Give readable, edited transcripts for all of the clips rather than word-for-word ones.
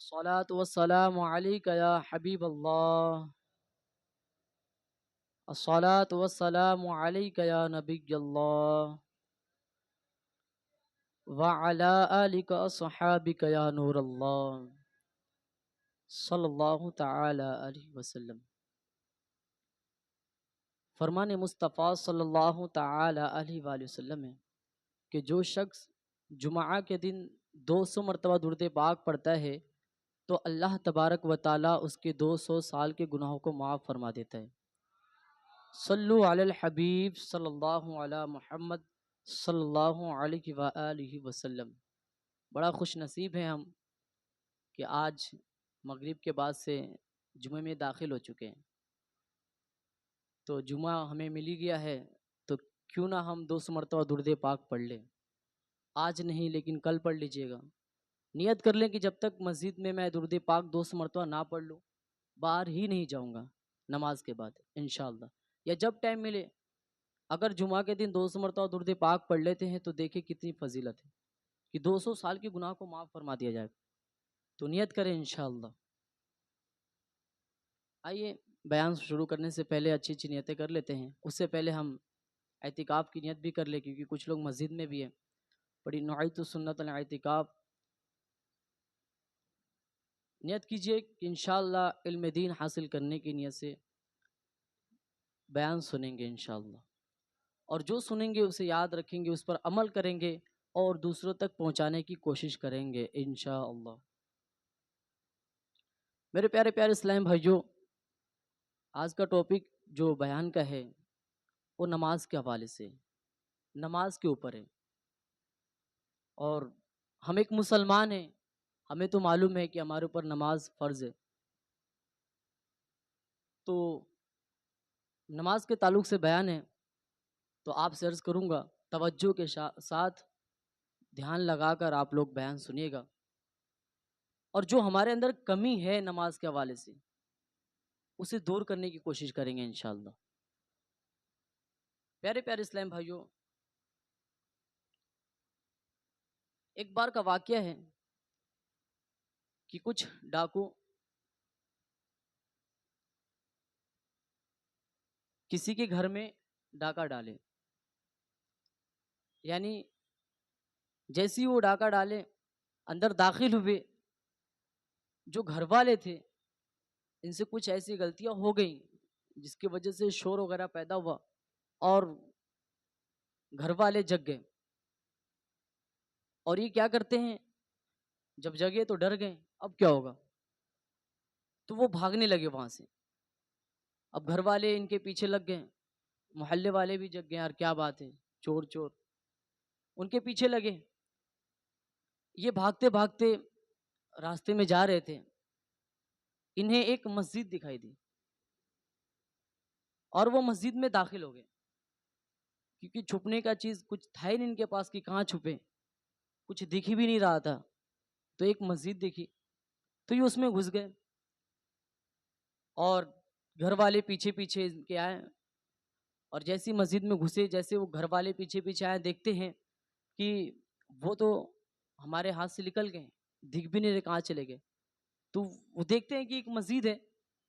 الصلاة والسلام عليك يا حبيب الله. الصلاة والسلام عليك يا نبي الله وعلى آلك أصحابك يا نور الله صلی اللہ تعالی علیہ وسلم. فرمان مصطفیٰ صلی اللہ تعالی علیہ وآلہ وسلم ہے کہ جو شخص جمعہ کے دن 200 مرتبہ درود پاک پڑھتا ہے تو اللہ تبارک و تعالی اس کے 200 سال کے گناہوں کو معاف فرما دیتا ہے. صلو علی الحبیب صلی اللہ علی محمد صلی اللہ علیہ وآلہ وسلم. بڑا خوش نصیب ہیں ہم کہ آج مغرب کے بعد سے جمعے میں داخل ہو چکے ہیں. تو جمعہ ہمیں ملی گیا ہے تو کیوں نہ ہم 200 مرتبہ درود پاک پڑھ لیں. آج نہیں لیکن کل پڑھ لیجئے گا. نیت کر لیں کہ جب تک مسجد میں درود پاک 200 مرتبہ نہ پڑھ لوں باہر ہی نہیں جاؤں گا نماز کے بعد انشاءاللہ، یا جب ٹائم ملے. اگر جمعہ کے دن 200 مرتبہ درود پاک پڑھ لیتے ہیں تو دیکھیں کتنی فضیلت ہے کہ 200 سال کے گناہ کو معاف فرما دیا جائے. تو نیت کریں انشاءاللہ. آئیے بیان شروع کرنے سے پہلے اچھی اچھی نیتیں کر لیتے ہیں. اس سے پہلے ہم اعتکاف کی نیت بھی کر لیں کیونکہ کچھ لوگ مسجد میں بھی ہیں. بڑی نوعیت سنت الاعتکاف. نیت کیجئے کہ انشاءاللہ علم دین حاصل کرنے کی نیت سے بیان سنیں گے انشاءاللہ، اور جو سنیں گے اسے یاد رکھیں گے، اس پر عمل کریں گے اور دوسروں تک پہنچانے کی کوشش کریں گے انشاءاللہ. میرے پیارے پیارے اسلام بھائیوں، آج کا ٹاپک جو بیان کا ہے وہ نماز کے حوالے سے، نماز کے اوپر ہے. اور ہم ایک مسلمان ہیں، ہمیں تو معلوم ہے کہ ہمارے اوپر نماز فرض ہے. تو نماز کے تعلق سے بیان ہے تو آپ سے عرض کروں گا توجہ کے ساتھ دھیان لگا کر آپ لوگ بیان سنیے گا، اور جو ہمارے اندر کمی ہے نماز کے حوالے سے اسے دور کرنے کی کوشش کریں گے انشاءاللہ. پیارے پیارے اسلام بھائیوں، ایک بار کا واقعہ ہے کہ کچھ ڈاکو کسی کے گھر میں ڈاکہ ڈالے. یعنی جیسی وہ ڈاکہ ڈالے اندر داخل ہوئے، جو گھر والے تھے ان سے کچھ ایسی غلطیاں ہو گئیں جس کی وجہ سے شور وغیرہ پیدا ہوا اور گھر والے جگ گئے. اور یہ کیا کرتے ہیں، جب جگے تو ڈر گئے اب کیا ہوگا، تو وہ بھاگنے لگے وہاں سے. اب گھر والے ان کے پیچھے لگ گئے، محلے والے بھی جگ گئے، یار کیا بات ہے، چور چور، ان کے پیچھے لگے. یہ بھاگتے بھاگتے راستے میں جا رہے تھے، انہیں ایک مسجد دکھائی دی اور وہ مسجد میں داخل ہو گئے کیونکہ چھپنے کا چیز کچھ تھا ہی نہیں ان کے پاس کہ کہاں چھپے، کچھ دکھ بھی نہیں رہا تھا. تو ایک مسجد دیکھی تو یہ اس میں گھس گئے اور گھر والے پیچھے پیچھے کے آئے. اور جیسی مسجد میں گھسے، جیسے وہ گھر والے پیچھے پیچھے آئے، دیکھتے ہیں کہ وہ تو ہمارے ہاتھ سے نکل گئے، دکھ بھی نہیں رہے کہاں چلے گئے. تو وہ دیکھتے ہیں کہ ایک مسجد ہے،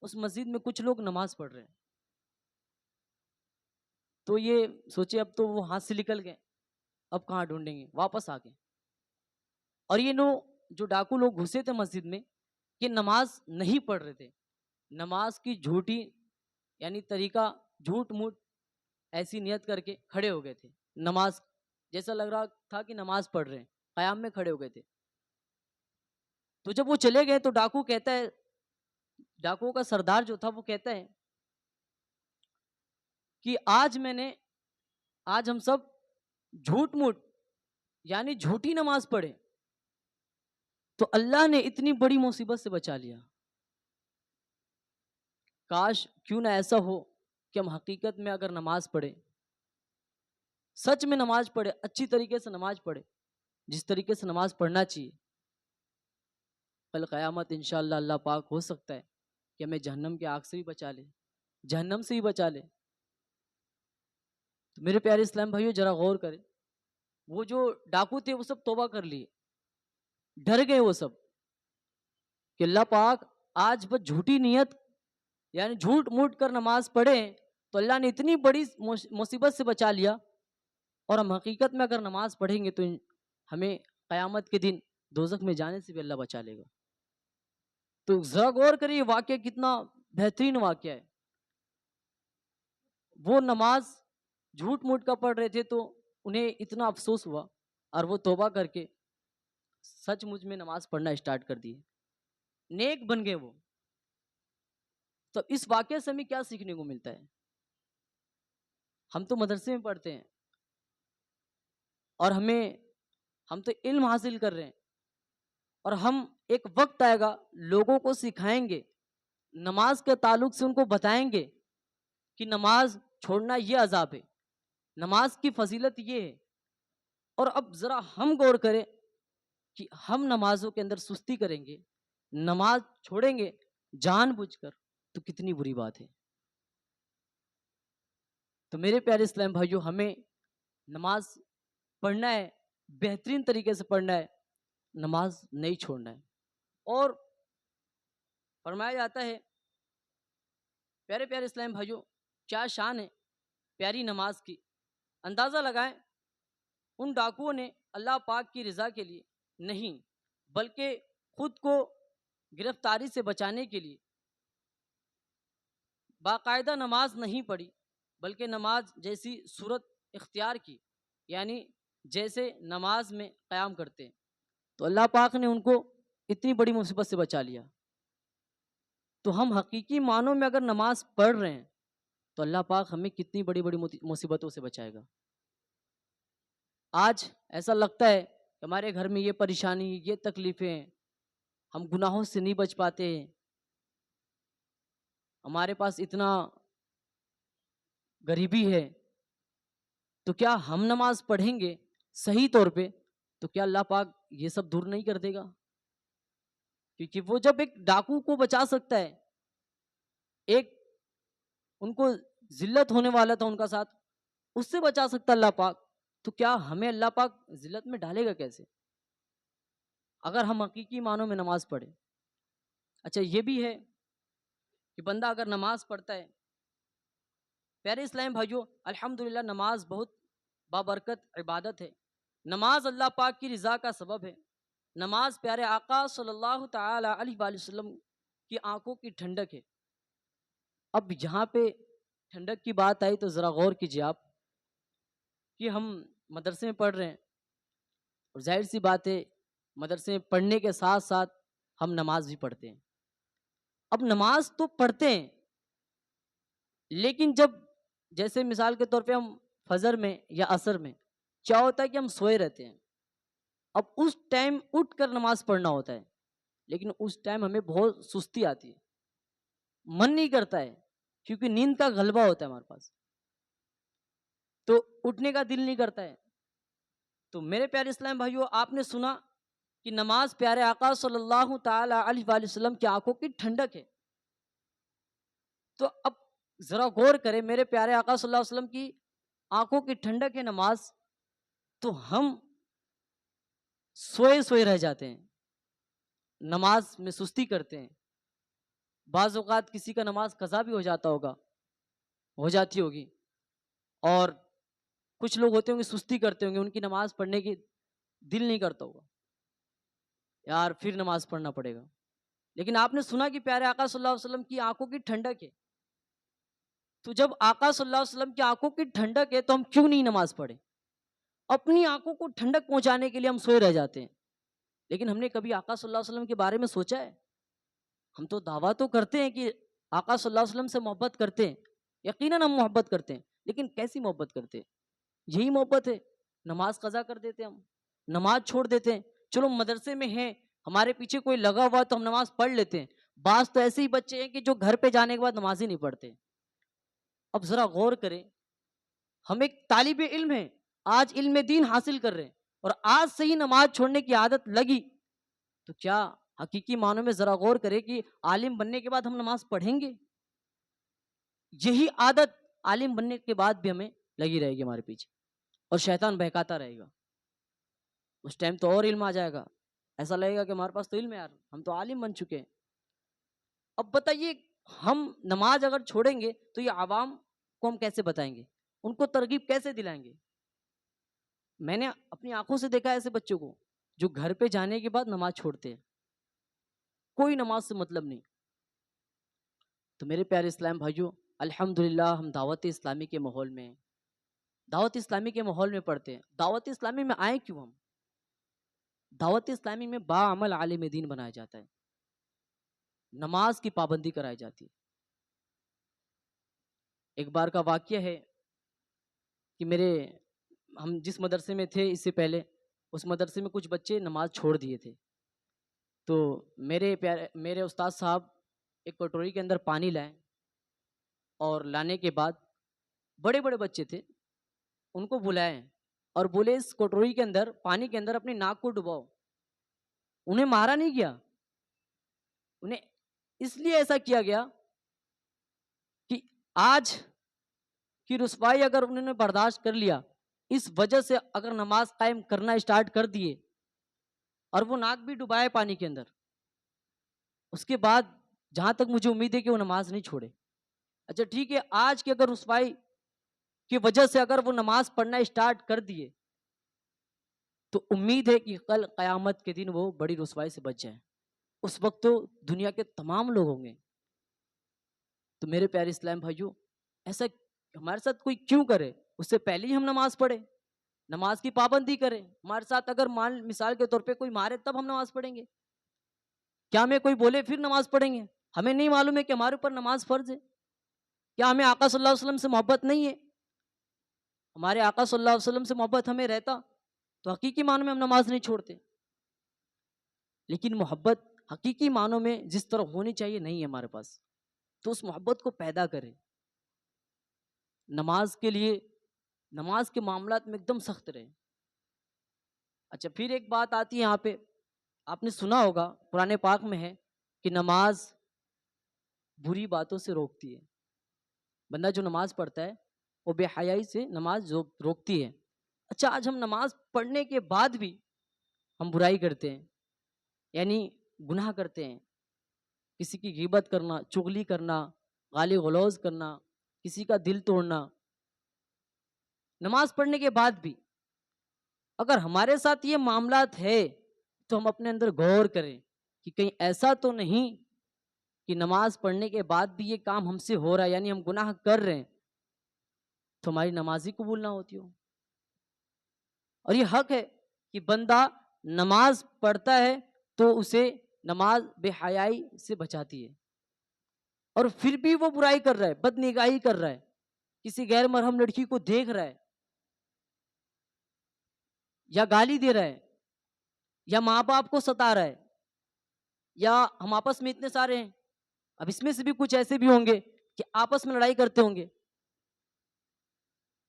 اس مسجد میں کچھ لوگ نماز پڑھ رہے ہیں. تو یہ سوچے اب تو وہ ہاتھ سے نکل گئے، اب کہاں ڈھونڈیں گے، واپس آ گئے. اور یہ جو ڈاکو لوگ گھسے تھے مسجد میں، یہ نماز نہیں پڑھ رہے تھے. نماز کی جھوٹی یعنی طریقہ جھوٹ موٹ ایسی نیت کر کے کھڑے ہو گئے تھے. نماز جیسا لگ رہا تھا کہ نماز پڑھ رہے ہیں، قیام میں کھڑے ہو گئے تھے. تو جب وہ چلے گئے تو ڈاکو کہتا ہے، ڈاکو کا سردار جو تھا وہ کہتا ہے کہ آج ہم سب جھوٹ موٹ یعنی جھوٹی نماز پڑھے تو اللہ نے اتنی بڑی مصیبت سے بچا لیا. کاش کیوں نہ ایسا ہو کہ ہم حقیقت میں اگر نماز پڑھے، سچ میں نماز پڑھے، اچھی طریقے سے نماز پڑھے، جس طریقے سے نماز پڑھنا چاہیے، کل قیامت انشاءاللہ اللہ پاک ہو سکتا ہے کہ ہمیں جہنم کی آگ سے بھی بچا لے، جہنم سے ہی بچا لے. تو میرے پیارے اسلام بھائیو ذرا غور کریں، وہ جو ڈاکو تھے وہ سب توبہ کر لیے، ڈر گئے وہ سب. کہ اللہ پاک آج بس جھوٹی نیت یعنی جھوٹ موٹ کر نماز پڑھیں تو اللہ نے اتنی بڑی مصیبت سے بچا لیا، اور ہم حقیقت میں اگر نماز پڑھیں گے تو ہمیں قیامت کے دن دوزخ میں جانے سے بھی اللہ بچا لے گا۔ تو ذرا غور کریے واقعہ کتنا بہترین واقعہ ہے۔ وہ نماز جھوٹ موٹ کا پڑھ رہے تھے تو انہیں اتنا افسوس ہوا، اور وہ توبہ کر کے سچ مجھ میں نماز پڑھنا اسٹارٹ کر دی، نیک بن گئے وہ۔ تو اس واقعے سے ہمیں کیا سیکھنے کو ملتا ہے؟ ہم تو مدرسے میں پڑھتے ہیں اور ہم تو علم حاصل کر رہے ہیں، اور ہم ایک وقت آئے گا لوگوں کو سکھائیں گے، نماز کے تعلق سے ان کو بتائیں گے کہ نماز چھوڑنا یہ عذاب ہے، نماز کی فضیلت یہ ہے۔ اور اب ذرا ہم غور کریں کہ ہم نمازوں کے اندر سستی کریں گے، نماز چھوڑیں گے جان بوجھ کر، تو کتنی بری بات ہے۔ تو میرے پیارے اسلام بھائیوں، ہمیں نماز پڑھنا ہے، بہترین طریقے سے پڑھنا ہے، نماز نہیں چھوڑنا ہے۔ اور فرمایا جاتا ہے پیارے پیارے اسلام بھائیوں، کیا شان ہے پیاری نماز کی۔ اندازہ لگائیں، ان ڈاکوؤں نے اللہ پاک کی رضا کے لیے نہیں بلکہ خود کو گرفتاری سے بچانے کے لیے باقاعدہ نماز نہیں پڑھی، بلکہ نماز جیسی صورت اختیار کی، یعنی جیسے نماز میں قیام کرتے ہیں، تو اللہ پاک نے ان کو اتنی بڑی مصیبت سے بچا لیا۔ تو ہم حقیقی معنوں میں اگر نماز پڑھ رہے ہیں تو اللہ پاک ہمیں کتنی بڑی بڑی مصیبتوں سے بچائے گا۔ آج ایسا لگتا ہے کہ ہمارے گھر میں یہ پریشانی، یہ تکلیفیں ہیں، ہم گناہوں سے نہیں بچ پاتے ہیں، ہمارے پاس اتنا غریبی ہے، تو کیا ہم نماز پڑھیں گے صحیح طور پہ تو کیا اللہ پاک یہ سب دور نہیں کر دے گا؟ کیونکہ وہ جب ایک ڈاکو کو بچا سکتا ہے، ایک ان کو ذلت ہونے والا تھا ان کا ساتھ، اس سے بچا سکتا اللہ پاک، تو کیا ہمیں اللہ پاک ذلت میں ڈالے گا کیسے اگر ہم حقیقی معنوں میں نماز پڑھیں؟ اچھا یہ بھی ہے کہ بندہ اگر نماز پڑھتا ہے، پیارے اسلام بھائیوں، الحمدللہ نماز بہت بابرکت عبادت ہے، نماز اللہ پاک کی رضا کا سبب ہے، نماز پیارے آقا صلی اللہ تعالی علیہ وآلہ وسلم کی آنکھوں کی ٹھنڈک ہے۔ اب یہاں پہ ٹھنڈک کی بات آئی تو ذرا غور کیجیے آپ کہ ہم مدرسے میں پڑھ رہے ہیں، اور ظاہر سی بات ہے مدرسے میں پڑھنے کے ساتھ ساتھ ہم نماز بھی پڑھتے ہیں۔ اب نماز تو پڑھتے ہیں، لیکن جب جیسے مثال کے طور پہ ہم فجر میں یا عصر میں کیا ہوتا ہے کہ ہم سوئے رہتے ہیں، اب اس ٹائم اٹھ کر نماز پڑھنا ہوتا ہے، لیکن اس ٹائم ہمیں بہت سستی آتی ہے، من نہیں کرتا ہے، کیونکہ نیند کا غلبہ ہوتا ہے ہمارے پاس، تو اٹھنے کا دل نہیں کرتا ہے۔ تو میرے پیارے اسلام بھائیوں، آپ نے سنا کہ نماز پیارے آقا صلی اللہ تعالی علیہ وآلہ وسلم کی آنکھوں کی ٹھنڈک ہے، تو اب ذرا غور کریں، میرے پیارے آقا صلی اللہ علیہ وسلم کی آنکھوں کی ٹھنڈک ہے نماز، تو ہم سوئے سوئے رہ جاتے ہیں، نماز میں سستی کرتے ہیں، بعض اوقات کسی کا نماز قضا بھی ہو جاتا ہوگا، ہو جاتی ہوگی، اور کچھ لوگ ہوتے ہوں گے سستی کرتے ہوں گے، ان کی نماز پڑھنے کی دل نہیں کرتا ہوگا، یار پھر نماز پڑھنا پڑے گا، لیکن آپ نے سنا کہ پیارے آقا صلی اللہ علیہ وسلم کی آنکھوں کی ٹھنڈک ہے، تو جب آقا صلی اللہ علیہ وسلم کی آنکھوں کی ٹھنڈک ہے تو ہم کیوں نہیں نماز پڑھیں؟ اپنی آنکھوں کو ٹھنڈک پہنچانے کے لیے ہم سوئے رہ جاتے ہیں، لیکن ہم نے کبھی آقا صلی اللہ علیہ وسلم کے بارے میں سوچا ہے؟ ہم تو دعویٰ تو کرتے ہیں کہ آقا صلی اللہ علیہ وسلم سے محبت کرتے ہیں، یقیناً ہم محبت کرتے ہیں، لیکن کیسی محبت کرتے ہیں؟ یہی محبت ہے، نماز قضا کر دیتے ہیں، ہم نماز چھوڑ دیتے ہیں، چلو مدرسے میں ہیں، ہمارے پیچھے کوئی لگا ہوا تو ہم نماز پڑھ لیتے ہیں، بعض تو ایسے ہی بچے ہیں کہ جو گھر پہ جانے کے بعد نماز ہی نہیں پڑھتے۔ اب ذرا غور کریں، ہم ایک طالب علم ہیں، آج علم دین حاصل کر رہے ہیں، اور آج سے ہی نماز چھوڑنے کی عادت لگی، تو کیا حقیقی معنوں میں ذرا غور کریں کہ عالم بننے کے بعد ہم نماز پڑھیں گے؟ یہی عادت عالم بننے کے بعد بھی ہمیں لگی رہے گی ہمارے پیچھے، اور شیطان بہکاتا رہے گا، اس ٹائم تو اور علم آ جائے گا، ایسا لگے گا کہ ہمارے پاس تو علم ہے یار، ہم تو عالم بن چکے ہیں۔ اب بتائیے ہم نماز اگر چھوڑیں گے تو یہ عوام کو ہم کیسے بتائیں گے، ان کو ترغیب کیسے دلائیں گے؟ میں نے اپنی آنکھوں سے دیکھا ایسے بچوں کو جو گھر پہ جانے کے بعد نماز چھوڑتے ہیں، کوئی نماز سے مطلب نہیں۔ تو میرے پیارے اسلام بھائیوں، الحمدللہ ہم دعوت اسلامی کے ماحول میں، دعوت اسلامی کے ماحول میں پڑھتے ہیں۔ دعوت اسلامی میں آئے کیوں ہم؟ دعوت اسلامی میں باعمل عالم دین بنایا جاتا ہے، نماز کی پابندی کرائی جاتی ہے۔ ایک بار کا واقعہ ہے کہ ہم جس مدرسے میں تھے اس سے پہلے، اس مدرسے میں کچھ بچے نماز چھوڑ دیے تھے، تو میرے استاد صاحب ایک کٹوری کے اندر پانی لائے، اور لانے کے بعد بڑے بڑے بچے تھے ان کو بلائے اور بولے اس کٹوری کے اندر پانی کے اندر اپنی ناک کو ڈباؤ۔ انہیں مارا نہیں گیا، انہیں اس لیے ایسا کیا گیا کہ آج کی رسوائی اگر انہوں نے برداشت کر لیا، اس وجہ سے اگر نماز قائم کرنا اسٹارٹ کر دیے اور وہ ناک بھی ڈبائے پانی کے اندر، اس کے بعد جہاں تک مجھے امید ہے کہ وہ نماز نہیں چھوڑے۔ اچھا ٹھیک ہے، آج کی اگر رسوائی کی وجہ سے اگر وہ نماز پڑھنا اسٹارٹ کر دیے تو امید ہے کہ کل قیامت کے دن وہ بڑی رسوائی سے بچ جائیں، اس وقت تو دنیا کے تمام لوگ ہوں گے۔ تو میرے پیارے اسلام بھائیوں، ایسا ہمارے ساتھ کوئی کیوں کرے؟ اس سے پہلے ہی ہم نماز پڑھیں، نماز کی پابندی کریں۔ ہمارے ساتھ اگر مثال کے طور پہ کوئی مارے تب ہم نماز پڑھیں گے کیا؟ ہمیں کوئی بولے پھر نماز پڑھیں گے؟ ہمیں نہیں معلوم ہے کہ ہمارے اوپر نماز فرض ہے؟ کیا ہمیں آقا صلی اللہ علیہ وسلم سے محبت نہیں ہے؟ ہمارے آقا صلی اللہ علیہ وسلم سے محبت ہمیں رہتا تو حقیقی معنوں میں ہم نماز نہیں چھوڑتے، لیکن محبت حقیقی معنوں میں جس طرح ہونی چاہیے نہیں ہے ہمارے پاس، تو اس محبت کو پیدا کریں۔ نماز کے لیے، نماز کے معاملات میں ایک دم سخت رہے۔ اچھا پھر ایک بات آتی ہے یہاں پہ، آپ نے سنا ہوگا قرآن پاک میں ہے کہ نماز بری باتوں سے روکتی ہے۔ بندہ جو نماز پڑھتا ہے وہ بے حیائی سے نماز روکتی ہے۔ اچھا آج ہم نماز پڑھنے کے بعد بھی ہم برائی کرتے ہیں، یعنی گناہ کرتے ہیں، کسی کی غیبت کرنا، چغلی کرنا، گالی غلوز کرنا، کسی کا دل توڑنا۔ نماز پڑھنے کے بعد بھی اگر ہمارے ساتھ یہ معاملات ہے تو ہم اپنے اندر غور کریں کہ کہیں ایسا تو نہیں کہ نماز پڑھنے کے بعد بھی یہ کام ہم سے ہو رہا ہے، یعنی ہم گناہ کر رہے ہیں تو ہماری نماز ہی قبول نہ ہوتی ہو۔ اور یہ حق ہے کہ بندہ نماز پڑھتا ہے تو اسے نماز بے حیائی سے بچاتی ہے، اور پھر بھی وہ برائی کر رہا ہے، بد نگاہی کر رہا ہے، کسی غیر محرم لڑکی کو دیکھ رہا ہے، یا گالی دے رہا ہے، یا ماں باپ کو ستا رہا ہے، یا ہم آپس میں اتنے سارے ہیں، اب اس میں سے بھی کچھ ایسے بھی ہوں گے کہ آپس میں لڑائی کرتے ہوں گے،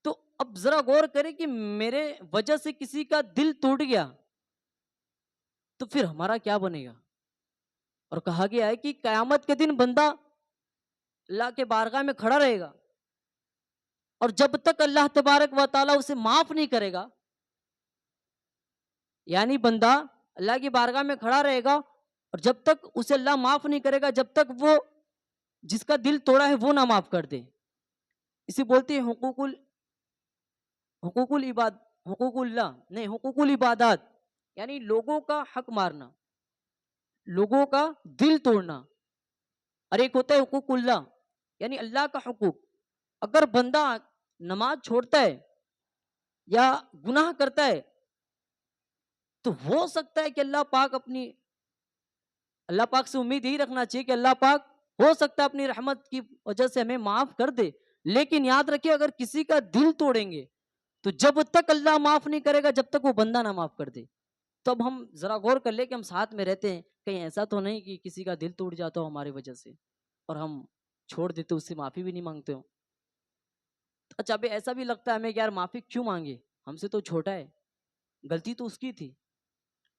تو اب ذرا غور کریں کہ میرے وجہ سے کسی کا دل ٹوٹ گیا تو پھر ہمارا کیا بنے گا؟ اور کہا گیا ہے کہ قیامت کے دن بندہ اللہ کے بارگاہ میں کھڑا رہے گا، اور جب تک اللہ تبارک و تعالیٰ اسے معاف نہیں کرے گا، یعنی بندہ اللہ کی بارگاہ میں کھڑا رہے گا اور جب تک اسے اللہ معاف نہیں کرے گا، جب تک وہ جس کا دل توڑا ہے وہ نہ معاف کر دے۔ اسے بولتے ہیں حقوق اللہ نہیں، حقوق العبادات، یعنی لوگوں کا حق مارنا، لوگوں کا دل توڑنا، اور ایک ہوتا ہے حقوق اللہ یعنی اللہ کا حقوق۔ اگر بندہ نماز چھوڑتا ہے یا گناہ کرتا ہے تو ہو سکتا ہے کہ اللہ پاک سے امید یہی رکھنا چاہیے کہ اللہ پاک ہو سکتا ہے اپنی رحمت کی وجہ سے ہمیں معاف کر دے، لیکن یاد رکھیے اگر کسی کا دل توڑیں گے تو جب تک اللہ معاف نہیں کرے گا جب تک وہ بندہ نہ معاف کر دے۔ تو اب ہم ذرا غور کر لیں کہ ہم ساتھ میں رہتے ہیں، کہیں ایسا تو نہیں کہ کسی کا دل ٹوٹ جاتا ہو ہماری وجہ سے اور ہم چھوڑ دیتے، اس سے معافی بھی نہیں مانگتے ہو۔ اچھا ابھی ایسا بھی لگتا ہے ہمیں کہ یار معافی کیوں مانگے، ہم سے تو چھوٹا ہے، غلطی تو اس کی تھی،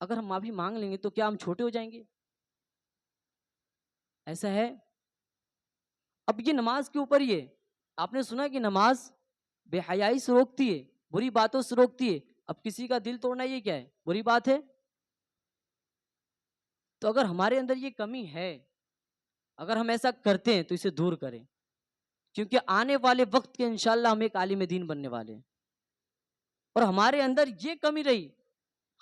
اگر ہم معافی مانگ لیں گے تو کیا ہم چھوٹے ہو جائیں گے؟ ایسا ہے؟ اب یہ نماز کے اوپر یہ آپ نے سنا کہ نماز بے حیائی سے روکتی ہے، بری باتوں سے روکتی ہے، اب کسی کا دل توڑنا یہ کیا ہے؟ بری بات ہے؟ تو اگر ہمارے اندر یہ کمی ہے، اگر ہم ایسا کرتے ہیں تو اسے دور کریں، کیونکہ آنے والے وقت کے انشاءاللہ ہم ایک عالم دین بننے والے ہیں، اور ہمارے اندر یہ کمی رہی،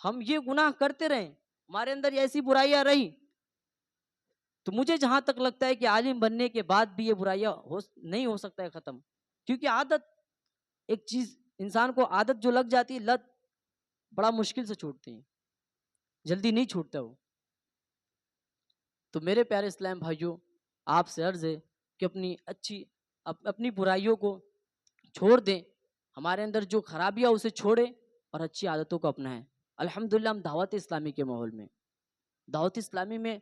ہم یہ گناہ کرتے رہیں، ہمارے اندر ایسی برائیاں رہی، تو مجھے جہاں تک لگتا ہے کہ عالم بننے کے بعد بھی یہ برائیاں نہیں ہو سکتا ہے ختم، کیونکہ عادت ایک چیز، انسان کو عادت جو لگ جاتی ہے، لت بڑا مشکل سے چھوٹتی ہے، جلدی نہیں چھوٹتا وہ۔ تو میرے پیارے اسلام بھائیوں، آپ سے عرض ہے کہ اپنی برائیوں کو چھوڑ دیں، ہمارے اندر جو خرابیاں اسے چھوڑیں اور اچھی عادتوں کو اپنائیں۔ الحمدللہ ہم دعوت اسلامی کے ماحول میں، دعوت اسلامی میں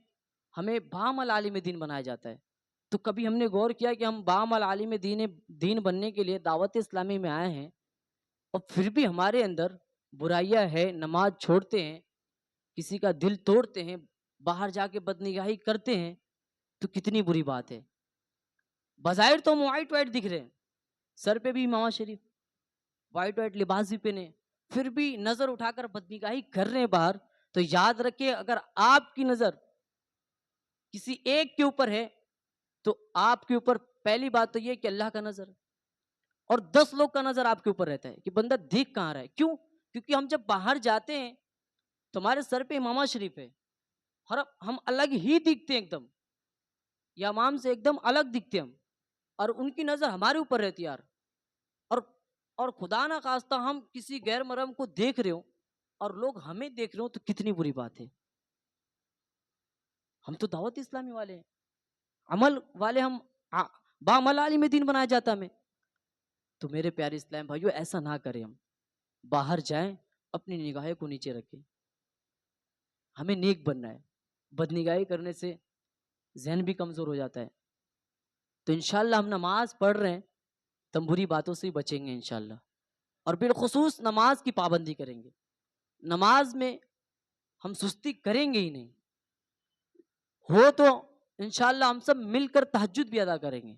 ہمیں بعمل عالم دین بنایا جاتا ہے، تو کبھی ہم نے غور کیا کہ ہم بعمل عالم دین بننے کے لیے دعوت اسلامی میں آئے ہیں اور پھر بھی ہمارے اندر برائیاں ہے، نماز چھوڑتے ہیں، کسی کا دل توڑتے ہیں، باہر جا کے بدنگاہی کرتے ہیں، تو کتنی بری بات ہے۔ بظاہر تو ہم وائٹ وائٹ دکھ رہے ہیں، سر پہ بھی امامہ شریف، وائٹ وائٹ لباس بھی پہنے، پھر بھی نظر اٹھا کر بدنگاہی کر رہے ہیں باہر، تو یاد رکھیں اگر آپ کی نظر کسی ایک کے اوپر ہے تو آپ کے اوپر پہلی بات تو یہ کہ اللہ کا نظر، اور 10 لوگ کا نظر آپ کے اوپر رہتا ہے کہ بندہ دیکھ کہاں رہا ہے۔ کیوں؟ کیونکہ ہم جب باہر جاتے ہیں تو ہمارے سر پہ امامہ شریف ہے، اور ہم الگ ہی دکھتے ہیں، ایک دم یا امام سے ایک دم الگ دکھتے ہیں ہم، اور ان کی نظر ہمارے اوپر رہتی ہے یار، اور اور خدا نہ خواستہ ہم کسی غیر محرم کو دیکھ رہے ہوں اور لوگ ہمیں دیکھ رہے ہوں تو کتنی بری بات ہے۔ ہم تو دعوت اسلامی والے ہیں، عمل والے، ہم بعمل عالم دین بنایا جاتا ہمیں۔ تو میرے پیارے اسلام بھائیو ایسا نہ کریں، ہم باہر جائیں، اپنی نگاہیں کو نیچے رکھیں، ہمیں نیک بننا ہے، بدنگاہی کرنے سے ذہن بھی کمزور ہو جاتا ہے۔ تو انشاءاللہ ہم نماز پڑھ رہے ہیں تو ہم بری باتوں سے ہی بچیں گے انشاءاللہ، اور بالخصوص نماز کی پابندی کریں گے، نماز میں ہم سستی کریں گے ہی نہیں، ہو تو انشاءاللہ ہم سب مل کر تہجد بھی ادا کریں گے۔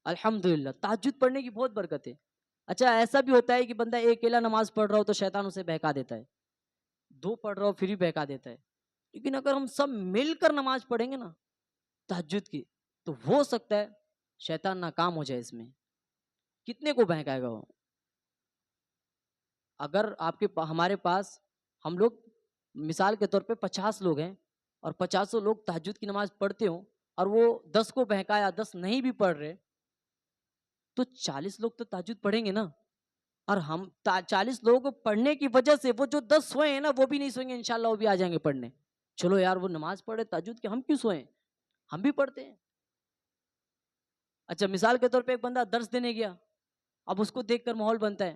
الحمدللہ تہجد پڑھنے کی بہت برکت ہے۔ اچھا ایسا بھی ہوتا ہے کہ بندہ اکیلا نماز پڑھ رہا ہو تو شیطان اسے بہکا دیتا ہے، دو پڑھ رہا ہو پھر بھی بہکا دیتا ہے، لیکن اگر ہم سب مل کر نماز پڑھیں گے نا تہجد کی، تو ہو سکتا ہے شیطان ناکام ہو جائے اس میں، کتنے کو بہکائے گا وہ۔ اگر ہمارے پاس ہم لوگ مثال کے طور پہ 50 لوگ ہیں اور 50 لوگ تہجد کی نماز پڑھتے ہوں اور وہ 10 کو بہکایا، 10 نہیں بھی پڑھ رہے، تو 40 لوگ تو تہجد پڑھیں گے نا، اور ہم 40 لوگوں کو پڑھنے کی وجہ سے وہ جو 10 سوئے ہیں نا وہ بھی نہیں سوئیں گے انشاءاللہ، وہ بھی آ جائیں گے پڑھنے۔ چلو یار وہ نماز پڑھے تہجد کے، ہم کیوں سوئیں، ہم بھی پڑھتے ہیں۔ اچھا مثال کے طور پہ ایک بندہ درس دینے گیا، اب اس کو دیکھ کر ماحول بنتا ہے،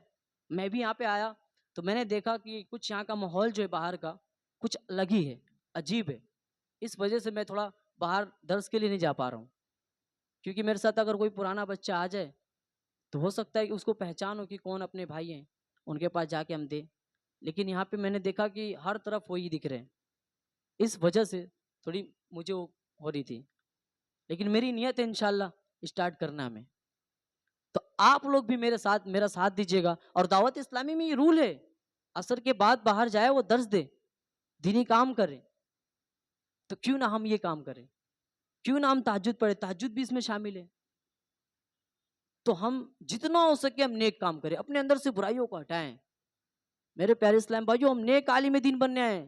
میں بھی یہاں پہ آیا تو میں نے دیکھا کہ کچھ یہاں کا ماحول جو ہے باہر کا کچھ الگ ہی ہے، عجیب ہے، اس وجہ سے میں تھوڑا باہر درس کے لیے نہیں جا پا رہا ہوں، کیونکہ میرے ساتھ اگر کوئی پرانا بچہ آ جائے تو ہو سکتا ہے کہ اس کو پہچان ہو کہ کون اپنے بھائی ہیں، ان کے پاس جا کے ہم دیں، لیکن یہاں پہ میں نے دیکھا کہ ہر طرف وہی دکھ رہے ہیں، اس وجہ سے تھوڑی مجھے ہو رہی تھی، لیکن میری نیت ہے انشاءاللہ اسٹارٹ کرنا ہمیں۔ تو آپ لوگ بھی میرا ساتھ دیجیے گا، اور دعوت اسلامی میں یہ رول ہے، عصر کے بعد باہر جائے وہ درس دے، دینی کام کرے، تو کیوں نہ ہم یہ کام کریں، کیوں نہ ہم تہجد پڑھیں، تہجد بھی اس میں شامل ہے۔ تو ہم جتنا ہو سکے ہم نیک کام کریں، اپنے اندر سے برائیوں کو ہٹائیں۔ میرے پیارے اسلام بھائیو ہم نیک عالم دین بننے آئے ہیں،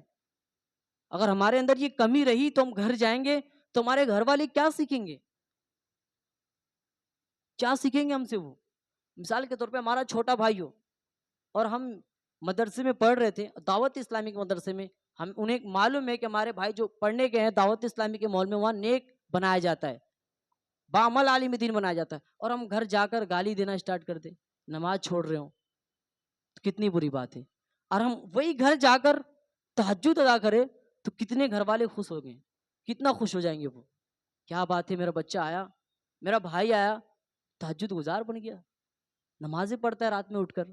اگر ہمارے اندر یہ کمی رہی تو ہم گھر جائیں گے تو ہمارے گھر والے کیا سیکھیں گے، کیا سیکھیں گے ہم سے وہ؟ مثال کے طور پہ ہمارا چھوٹا بھائی ہو اور ہم مدرسے میں پڑھ رہے تھے، دعوت اسلامی کے مدرسے میں، ہم انہیں معلوم ہے کہ ہمارے بھائی جو پڑھنے گئے ہیں دعوت اسلامی کے ماحول میں، وہاں نیک بنایا جاتا ہے، بعمل عالم دین بنایا جاتا ہے، اور ہم گھر جا کر گالی دینا اسٹارٹ کر دیں، نماز چھوڑ رہے ہوں، تو کتنی بری بات ہے۔ اور ہم وہی گھر جا کر تہجد ادا کرے تو کتنے گھر والے خوش ہو گئے، کتنا خوش ہو جائیں گے وہ، کیا بات ہے، میرا بچہ آیا، میرا بھائی آیا، تہجد گزار بن گیا، نمازیں پڑھتا ہے رات میں اٹھ کر،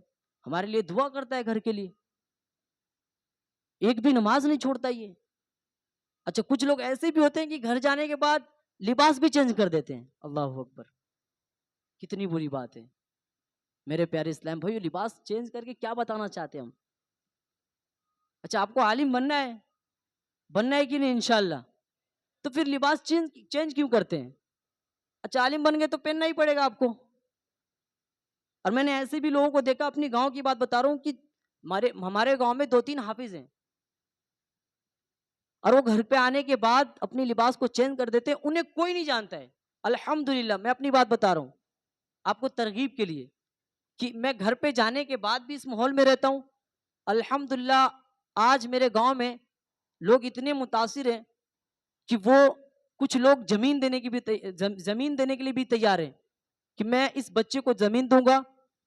ہمارے لیے دعا کرتا ہے گھر کے لیے، ایک بھی نماز نہیں چھوڑتا یہ۔ اچھا کچھ لوگ ایسے بھی ہوتے ہیں کہ گھر جانے کے بعد لباس بھی چینج کر دیتے ہیں، اللہ اکبر، کتنی بری بات ہے۔ میرے پیارے اسلام بھائیو لباس چینج کر کے کیا بتانا چاہتے ہیں ہم؟ اچھا آپ کو عالم بننا ہے، بننا ہے کہ نہیں انشاءاللہ؟ تو پھر لباس چینج کیوں کرتے ہیں؟ اچھا عالم بن گئے تو پہننا ہی پڑے گا آپ کو. اور میں نے ایسے بھی لوگوں کو دیکھا، اپنی گاؤں کی بات بتا رہا ہوں، کہ ہمارے گاؤں میں 2-3 حافظ ہیں، اور وہ گھر پہ آنے کے بعد اپنی لباس کو چینج کر دیتے ہیں، انہیں کوئی نہیں جانتا ہے. الحمدللہ میں اپنی بات بتا رہا ہوں آپ کو ترغیب کے لیے، کہ میں گھر پہ جانے کے بعد بھی اس ماحول میں رہتا ہوں. الحمدللہ آج میرے گاؤں میں لوگ اتنے متاثر ہیں کہ وہ کچھ لوگ زمین دینے کے لیے بھی تیار ہیں، کہ میں اس بچے کو زمین دوں گا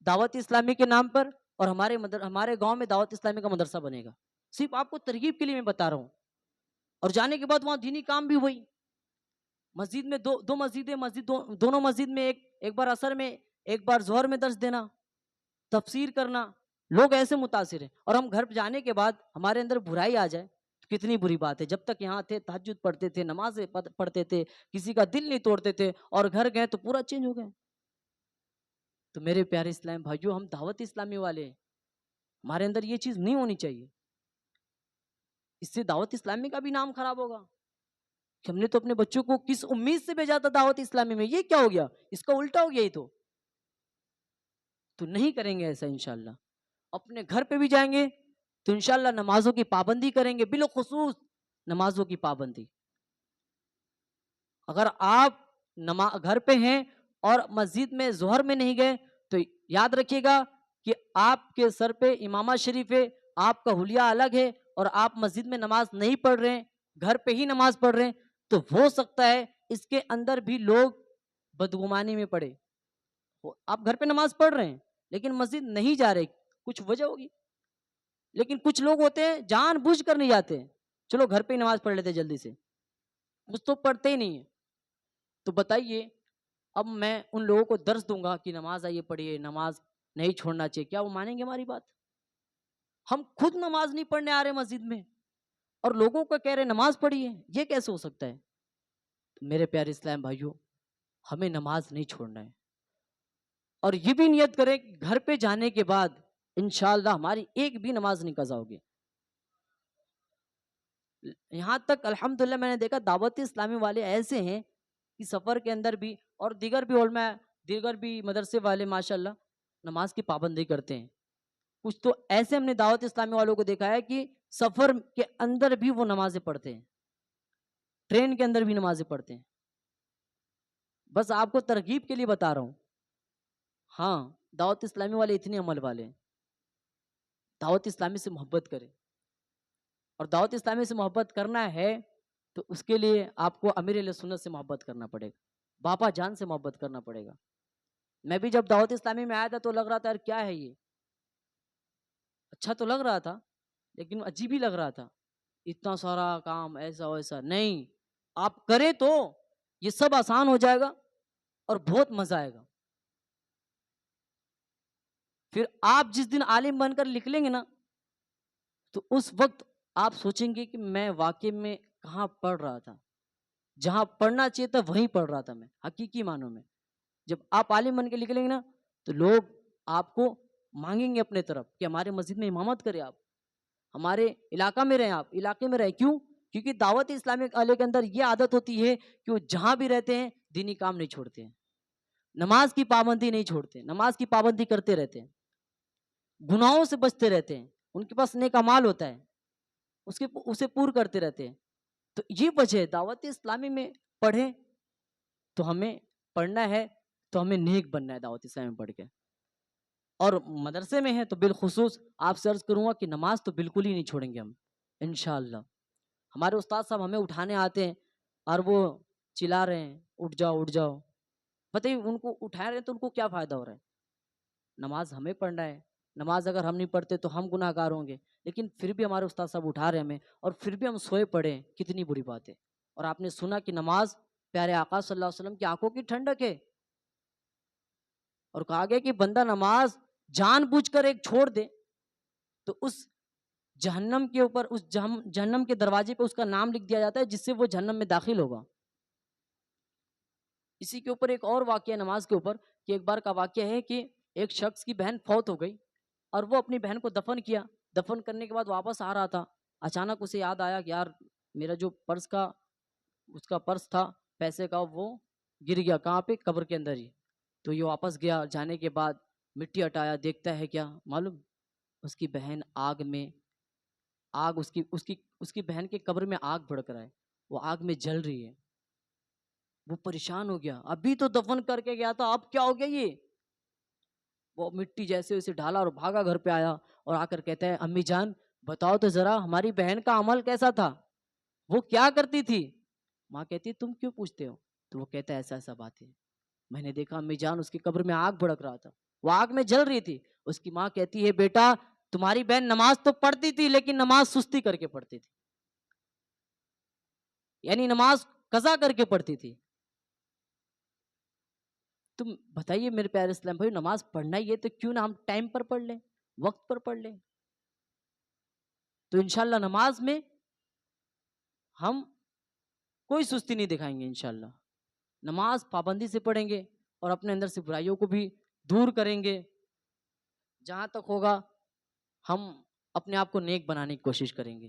دعوت اسلامی کے نام پر، اور ہمارے گاؤں میں دعوت اسلامی کا مدرسہ بنے گا. صرف آپ کو ترغیب کے لیے میں بتا رہا ہوں. اور جانے کے بعد وہاں دینی کام بھی ہوئی. مسجد میں دو مسجدیں، دونوں مسجد میں ایک بار عصر میں، ایک بار ظہر میں درس دینا، تفسیر کرنا. لوگ ایسے متاثر ہیں. اور ہم گھر پہ جانے کے بعد ہمارے اندر برائی آ جائے تو کتنی بری بات ہے. جب تک یہاں تھے تہجد پڑھتے تھے، نمازیں پڑھتے تھے، کسی کا دل نہیں توڑتے تھے، اور گھر گئے تو پورا چینج ہو گئے. تو میرے پیارے اسلام بھائیوں، ہم دعوت اسلامی والے ہیں، ہمارے اندر یہ چیز نہیں ہونی چاہیے. اس سے دعوت اسلامی کا بھی نام خراب ہوگا کہ ہم نے تو اپنے بچوں کو کس امید سے بھیجا تھا دعوت اسلامی میں، یہ کیا ہو گیا، اس کا الٹا ہو گیا. ہی تو نہیں کریں گے ایسا انشاءاللہ. اپنے گھر پہ بھی جائیں گے تو انشاءاللہ نمازوں کی پابندی کریں گے، بالخصوص نمازوں کی پابندی. اگر آپ گھر پہ ہیں اور مسجد میں ظہر میں نہیں گئے تو یاد رکھیے گا کہ آپ کے سر پہ امامہ شریف ہے، آپ کا حلیہ الگ ہے، اور آپ مسجد میں نماز نہیں پڑھ رہے ہیں، گھر پہ ہی نماز پڑھ رہے ہیں، تو ہو سکتا ہے اس کے اندر بھی لوگ بدگمانی میں پڑے. آپ گھر پہ نماز پڑھ رہے ہیں لیکن مسجد نہیں جا رہے، کچھ وجہ ہوگی. لیکن کچھ لوگ ہوتے ہیں جان بوجھ کر نہیں جاتے ہیں، چلو گھر پہ ہی نماز پڑھ لیتے جلدی سے، کچھ تو پڑھتے ہی نہیں ہیں. تو بتائیے اب میں ان لوگوں کو درس دوں گا کہ نماز آئیے پڑھیے، نماز نہیں چھوڑنا چاہیے، کیا وہ مانیں گے ہماری بات؟ ہم خود نماز نہیں پڑھنے آ رہے مسجد میں اور لوگوں کو کہہ رہے نماز پڑھیے، یہ کیسے ہو سکتا ہے؟ تو میرے پیارے اسلام بھائیوں، ہمیں نماز نہیں چھوڑنا ہے. اور یہ بھی نیت کریں کہ گھر پہ جانے کے بعد انشاءاللہ ہماری ایک بھی نماز نہیں قضا ہوگی. یہاں تک الحمدللہ میں نے دیکھا دعوت اسلامی والے ایسے ہیں کہ سفر کے اندر بھی اور دیگر بھی مدرسے والے ماشاءاللہ نماز کی پابندی کرتے ہیں. کچھ تو ایسے ہم نے دعوت اسلامی والوں کو دیکھا ہے کہ سفر کے اندر بھی وہ نمازیں پڑھتے ہیں، ٹرین کے اندر بھی نمازیں پڑھتے ہیں. بس آپ کو ترغیب کے لیے بتا رہا ہوں. ہاں دعوت اسلامی والے اتنے عمل والے ہیں. دعوت اسلامی سے محبت کریں، اور دعوت اسلامی سے محبت کرنا ہے تو اس کے لیے آپ کو امیر اہل سنت سے محبت کرنا پڑے گا، باپا جان سے محبت کرنا پڑے گا. میں بھی جب دعوت اسلامی میں آیا تھا تو لگ رہا تھا یار کیا ہے یہ، اچھا تو لگ رہا تھا لیکن عجیب ہی لگ رہا تھا، اتنا سارا کام ایسا ویسا. نہیں، آپ کریں تو یہ سب آسان ہو جائے گا اور بہت مزہ آئے گا. پھر آپ جس دن عالم بن کر نکلیں گے نا تو اس وقت آپ سوچیں گے کہ میں واقعی میں کہاں پڑھ رہا تھا، جہاں پڑھنا چاہیے تھا وہیں پڑھ رہا تھا میں حقیقی معنوں میں. جب آپ عالم بن کے نکلیں گے نا تو لوگ آپ کو مانگیں گے اپنے طرف کہ ہمارے مسجد میں امامت کرے، آپ ہمارے علاقہ میں رہیں، آپ علاقے میں رہیں. کیوں؟ کیونکہ دعوت اسلامی والے کے اندر یہ عادت ہوتی ہے کہ وہ جہاں بھی رہتے ہیں دینی کام نہیں چھوڑتے ہیں، نماز کی پابندی نہیں چھوڑتے، نماز کی پابندی کرتے رہتے ہیں، گناہوں سے بچتے رہتے ہیں. ان کے پاس نیک اعمال ہوتا ہے، اسے پور کرتے رہتے ہیں. تو یہ وجہ ہے دعوت اسلامی میں پڑھیں تو ہمیں پڑھنا ہے تو ہمیں نیک بننا ہے دعوت اسلامی میں پڑھ کے. اور مدرسے میں ہیں تو بالخصوص آپ سے عرض کروں گا کہ نماز تو بالکل ہی نہیں چھوڑیں گے ہم انشاءاللہ. ہمارے استاد صاحب ہمیں اٹھانے آتے ہیں اور وہ چلا رہے ہیں اٹھ جاؤ اٹھ جاؤ. بتائیے ان کو اٹھا رہے ہیں تو ان کو کیا فائدہ ہو رہا ہے؟ نماز ہمیں پڑھنا ہے، نماز اگر ہم نہیں پڑھتے تو ہم گناہ گار ہوں گے. لیکن پھر بھی ہمارے استاد صاحب اٹھا رہے ہیں ہمیں اور پھر بھی ہم سوئے پڑے ہیں، کتنی بری بات ہے. اور آپ نے سنا کہ نماز پیارے آقا صلی اللہ علیہ وسلم کی آنکھوں کی ٹھنڈک ہے، اور کہا گیا کہ بندہ نماز جان بوجھ کر ایک چھوڑ دے تو اس جہنم کے اوپر، اس جہنم کے دروازے پہ اس کا نام لکھ دیا جاتا ہے جس سے وہ جہنم میں داخل ہوگا. اسی کے اوپر ایک اور واقعہ نماز کے اوپر کہ ایک بار کا واقعہ ہے کہ ایک شخص کی بہن فوت ہو گئی اور وہ اپنی بہن کو دفن کیا. دفن کرنے کے بعد واپس آ رہا تھا، اچانک اسے یاد آیا کہ یار میرا جو پرس کا اس کا پرس تھا پیسے کا وہ گر گیا کہاں پہ قبر کے اندر ہی. تو یہ واپس گیا, جانے کے بعد مٹی ہٹایا, دیکھتا ہے کیا معلوم, اس کی بہن آگ میں, آگ اس کی بہن کے قبر میں آگ بھڑک رہا ہے, وہ آگ میں جل رہی ہے. وہ پریشان ہو گیا, ابھی تو دفن کر کے گیا تھا, اب کیا ہو گیا یہ. وہ مٹی جیسے اسے ڈالا اور بھاگا گھر پہ آیا اور آ کر کہتا ہے امی جان بتاؤ تو ذرا ہماری بہن کا عمل کیسا تھا, وہ کیا کرتی تھی. ماں کہتی ہے تم کیوں پوچھتے ہو. تو وہ کہتا ہے ایسا ایسا بات ہے, میں نے دیکھا امی جان اس کی قبر میں آگ بھڑک رہا تھا, وہ آگ میں جل رہی تھی. اس کی ماں کہتی ہے بیٹا تمہاری بہن نماز تو پڑھتی تھی لیکن نماز سستی کر کے پڑھتی تھی, یعنی نماز قضا کر کے پڑھتی تھی. تم بتائیے میرے پیارے اسلام بھائی, نماز پڑھنا ہی ہے تو کیوں نہ ہم ٹائم پر پڑھ لیں, وقت پر پڑھ لیں. تو انشاءاللہ نماز میں ہم کوئی سستی نہیں دکھائیں گے انشاءاللہ. نماز پابندی سے پڑھیں گے اور اپنے اندر سے برائیوں کو بھی دور کریں گے. جہاں تک ہوگا ہم اپنے آپ کو نیک بنانے کی کوشش کریں گے.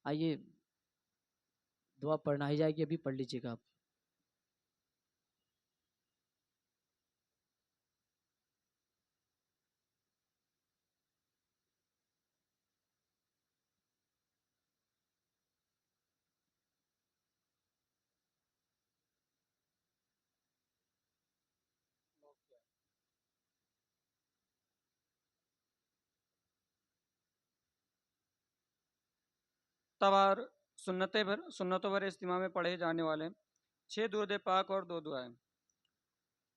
آئیے دعا پڑھنا ہی جائے گی, ابھی پڑھ لیجیے گا آپ. توار سنتوں پر اجتماع میں پڑھے جانے والے 6 درود پاک اور 2 دعائیں.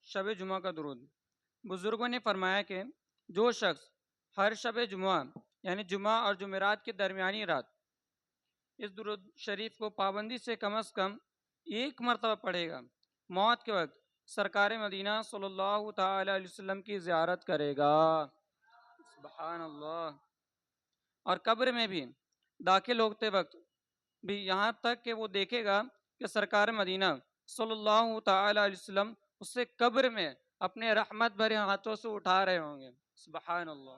شب جمعہ کا درود. بزرگوں نے فرمایا کہ جو شخص ہر شب جمعہ یعنی جمعہ اور جمعرات کی درمیانی رات اس درود شریف کو پابندی سے کم از کم ایک مرتبہ پڑھے گا, موت کے وقت سرکار مدینہ صلی اللہ تعالی علیہ وسلم کی زیارت کرے گا. سبحان اللہ. اور قبر میں بھی داخل ہوتے وقت بھی یہاں تک کہ وہ دیکھے گا کہ سرکار مدینہ صلی اللہ تعالی علیہ وسلم اسے قبر میں اپنے رحمت بھرے ہاتھوں سے اٹھا رہے ہوں گے. سبحان اللہ.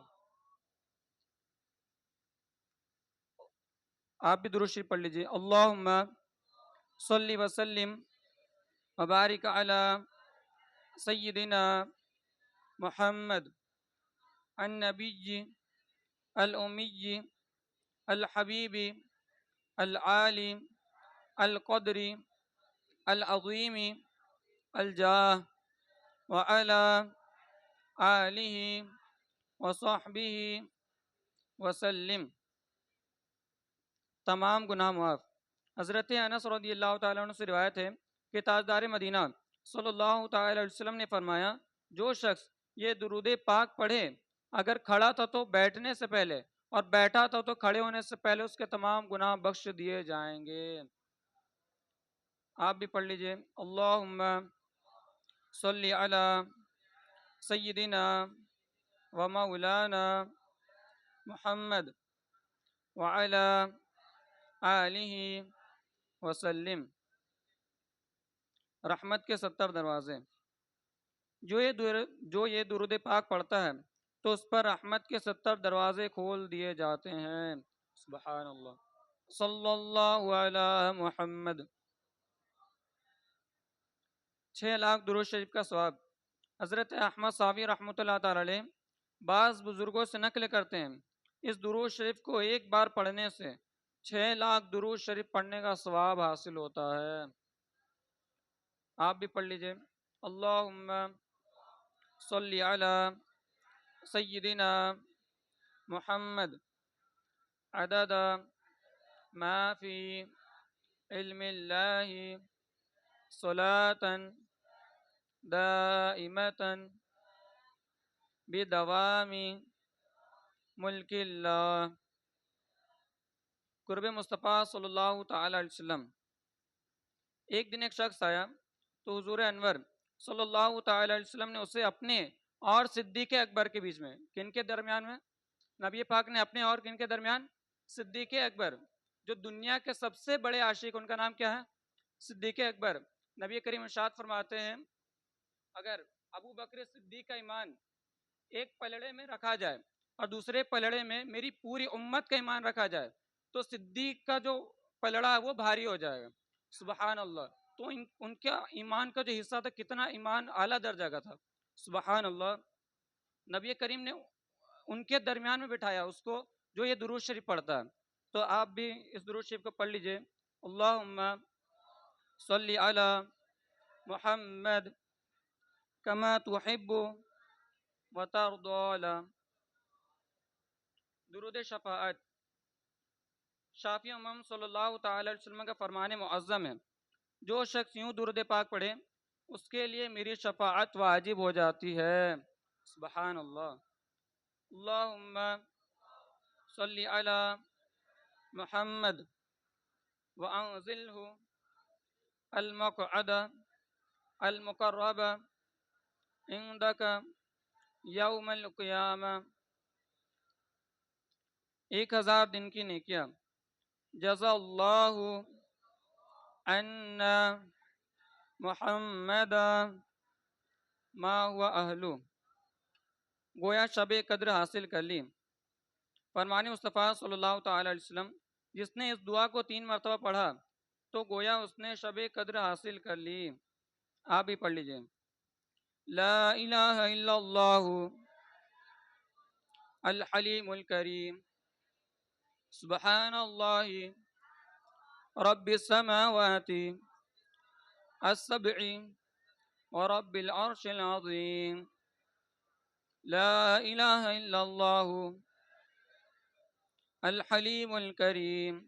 آپ بھی درود شریف پڑھ لیجیے. اللہم صلی وسلم وبارک علی سیدنا محمد النبی الامی الحبیب العالی القدری العظیم الجاہ وعلی آلہ وصحبہ وسلم. تمام گناہ معاف. حضرت انس رضی اللہ تعالیٰ عنہ سے روایت ہے کہ تاجدار مدینہ صلی اللہ تعالی علیہ وسلم نے فرمایا جو شخص یہ درود پاک پڑھے اگر کھڑا تھا تو بیٹھنے سے پہلے اور بیٹھا تھا تو کھڑے ہونے سے پہلے اس کے تمام گناہ بخش دیے جائیں گے. آپ بھی پڑھ لیجئے. اللہم صلی علی سیدنا و مولانا محمد وعلی آلہ وسلم. رحمت کے 70 دروازے. جو یہ درود پاک پڑھتا ہے تو اس پر رحمت کے 70 دروازے کھول دیے جاتے ہیں. سبحان اللہ. صلی اللہ علی محمد. 6 لاکھ درود شریف کا ثواب. حضرت احمد صافی رحمۃ اللہ تعالی علیہ بعض بزرگوں سے نقل کرتے ہیں اس درود شریف کو ایک بار پڑھنے سے 6 لاکھ درود شریف پڑھنے کا ثواب حاصل ہوتا ہے. آپ بھی پڑھ لیجئے. اللہم صلی علی سیدنا محمد عدد ما فی علم اللہ صلاة دائمة بدوام ملک اللہ. قرب مصطفیٰ صلی اللہ تعالی علیہ وسلم. ایک دن ایک شخص آیا تو حضور انور صلی اللہ تعالی علیہ وسلم نے اسے اپنے اور صدیق اکبر کے بیچ میں, کن کے درمیان میں؟ نبی پاک نے اپنے اور کن کے درمیان؟ صدیق اکبر. جو دنیا کے سب سے بڑے عاشق ان کا نام کیا ہے؟ صدیق اکبر. نبی کریم ارشاد فرماتے ہیں اگر ابو بکر صدیق کا ایمان ایک پلڑے میں رکھا جائے اور دوسرے پلڑے میں میری پوری امت کا ایمان رکھا جائے تو صدیق کا جو پلڑا ہے وہ بھاری ہو جائے گا. سبحان اللہ. تو ان کا ایمان کا جو حصہ تھا کتنا ایمان اعلیٰ درجہ کا تھا. سبحان اللہ. نبی کریم نے ان کے درمیان میں بٹھایا اس کو جو یہ درود شریف پڑھتا ہے. تو آپ بھی اس درود شریف کو پڑھ لیجئے. اللہم صلی علی محمد کما تحب وترضى. درود شفاعت. شافی امام صلی اللہ تعالی علیہ وسلم کا فرمان معظم ہے جو شخص یوں درود پاک پڑھے اس کے لیے میری شفاعت واجب ہو جاتی ہے. سبحان اللہ. اللہم صلی علی محمد وانزلہ المقعد المقرب عندک یوم القیامہ. 1000 دن کی نیکیاں. جزا اللہ عنا محمد ما ہوا اہلو. گویا شب قدر حاصل کر لی. فرمان مصطفیٰ صلی اللہ تعالی علیہ وسلم جس نے اس دعا کو 3 مرتبہ پڑھا تو گویا اس نے شب قدر حاصل کر لی. آپ بھی پڑھ لیجئے. لا الہ الا اللہ الحلیم الکریم سبحان اللہ رب السماوات السبع ورب العرش العظیم. لا الہ الا اللہ الحلیم الکریم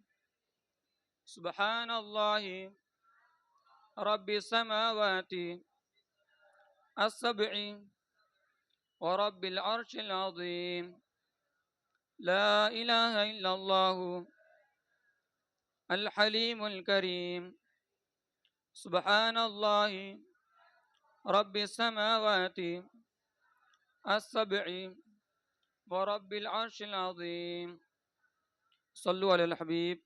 سبحان اللہ رب السماوات السبع ورب العرش العظیم. لا الہ الا اللہ الحلیم الکریم سبحان اللہ رب السماوات السبع ورب العرش العظیم. صلو علی الحبیب